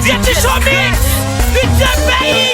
DJ T-Show Mix, DJ Pays.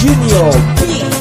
Junior Beat.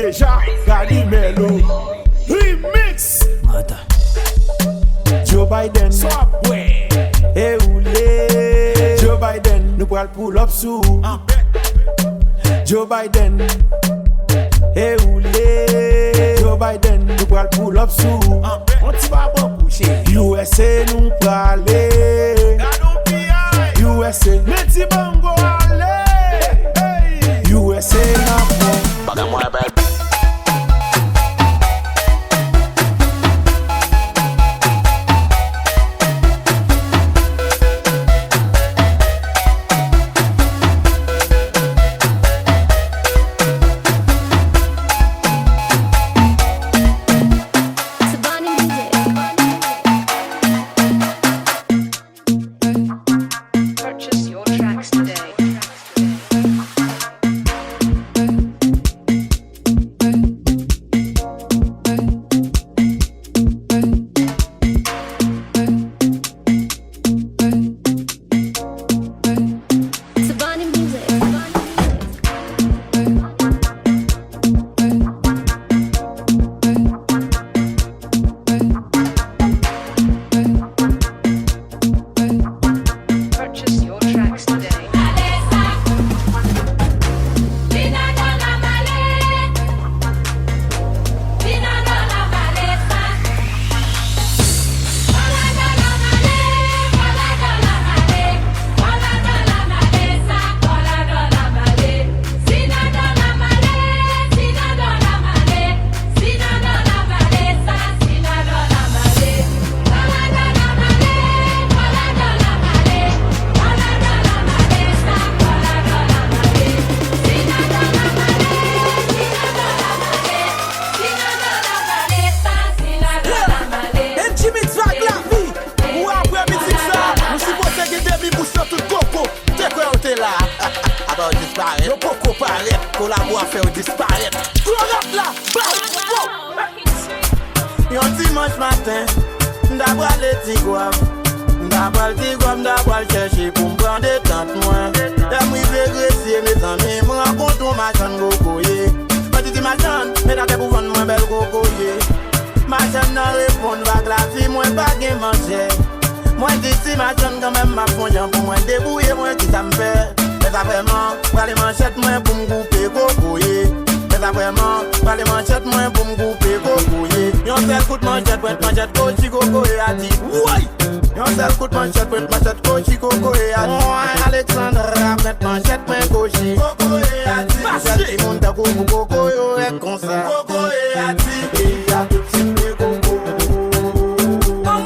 déjà, Calimelo. Remix. Mata. Joe Biden. Subway. Et oulé. Joe Biden, nous pral pull up sous. Joe Biden. Et oulé. Joe Biden, nous pral pull up sous. On t'y va beaucoup, chérie. USA nous pralé. USA. Meti bongo ale. USA na bon. Baga moi belle. Purchase your tracks today. Purchase your tracks today. About disparaître, le poco paraît, collabo à faire disparaître. Tout le là, yon dimanche matin, d'abord les tigouaves, d'abord le tigouave, d'abord le chercher pour me prendre des tentes moins. D'amour régressé, mes amis, me rencontre ma chaîne gogoye. Quand tu dis ma chaîne, mais t'as pour vendre moins belle gogoye. Ma chaîne n'a répondu pas que la vie, moi pas gain manger. Moi d'ici ma chaîne quand même ma fonction pour moi débrouiller, moi qui ça me fait. Mais ça vraiment, pas les manchettes moi pour me couper gogoye. Mais ça vraiment, pas les manchettes moi pour me couper gogoye. Yon seul coup de manchette, manchette, coach, gogo et a dit oui. Yon seul coup de manchette, manchette, coach, gogo et a dit Alexandre, après manchette, moi coach, gogo et a dit Marché, mon ta gogo, gogo, yo est comme ça, gogo et a dit et y'a tout type de gogo. Oh,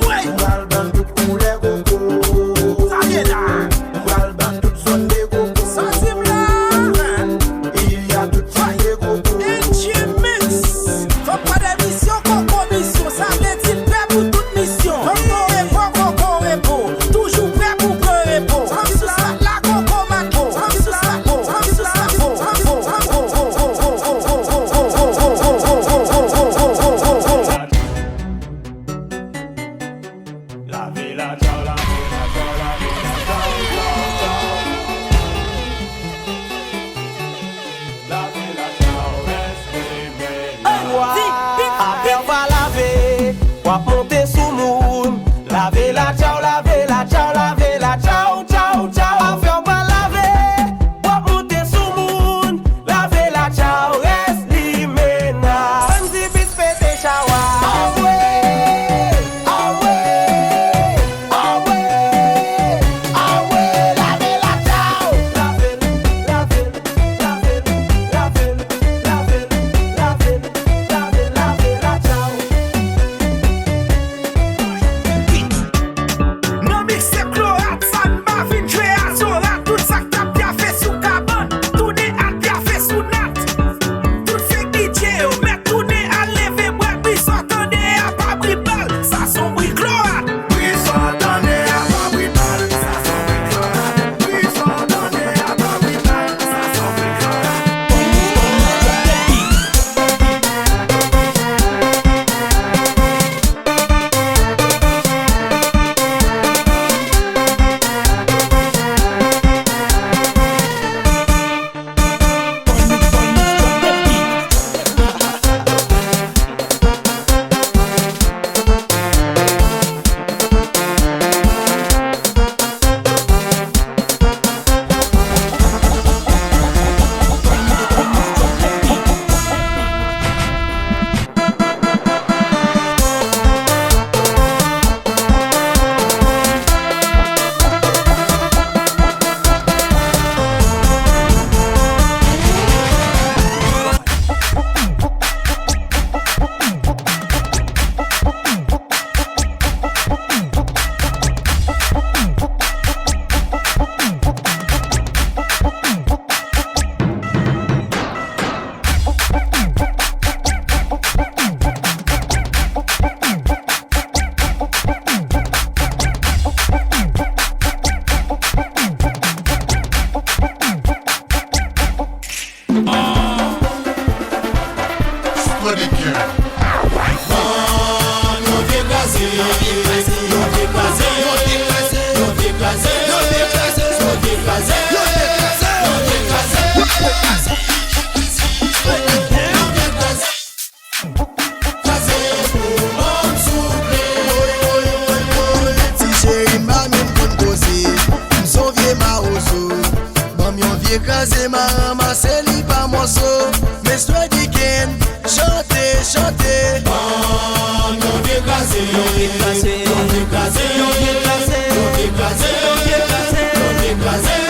écrasé, m'a ramassé, li pas morceau. Mais soit dit qu'en chanter, chanter. Non décrasé, non décrasé, non décrasé, non décrasé, non décrasé, non décrasé, non décrasé,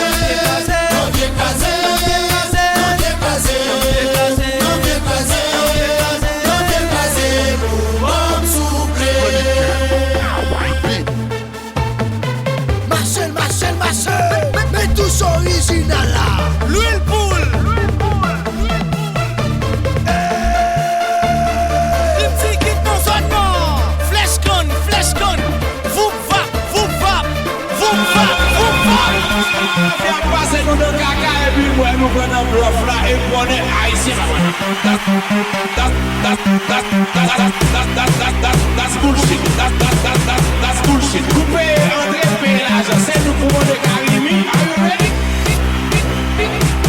non décrasé, non décrasé, non décrasé, non décrasé, bon soufflé. Marcel, Marcel, Marcel, mais tous original là. L'huile poule. Viens passer nous de caca et puis moi nous prenons bluff là et on est haïtien. That's bullshit. That's bullshit. Coupez André Pélage, c'est nous pour de Karimi. Are you ready?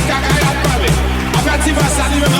Caca a parlé. En fait, il va saluer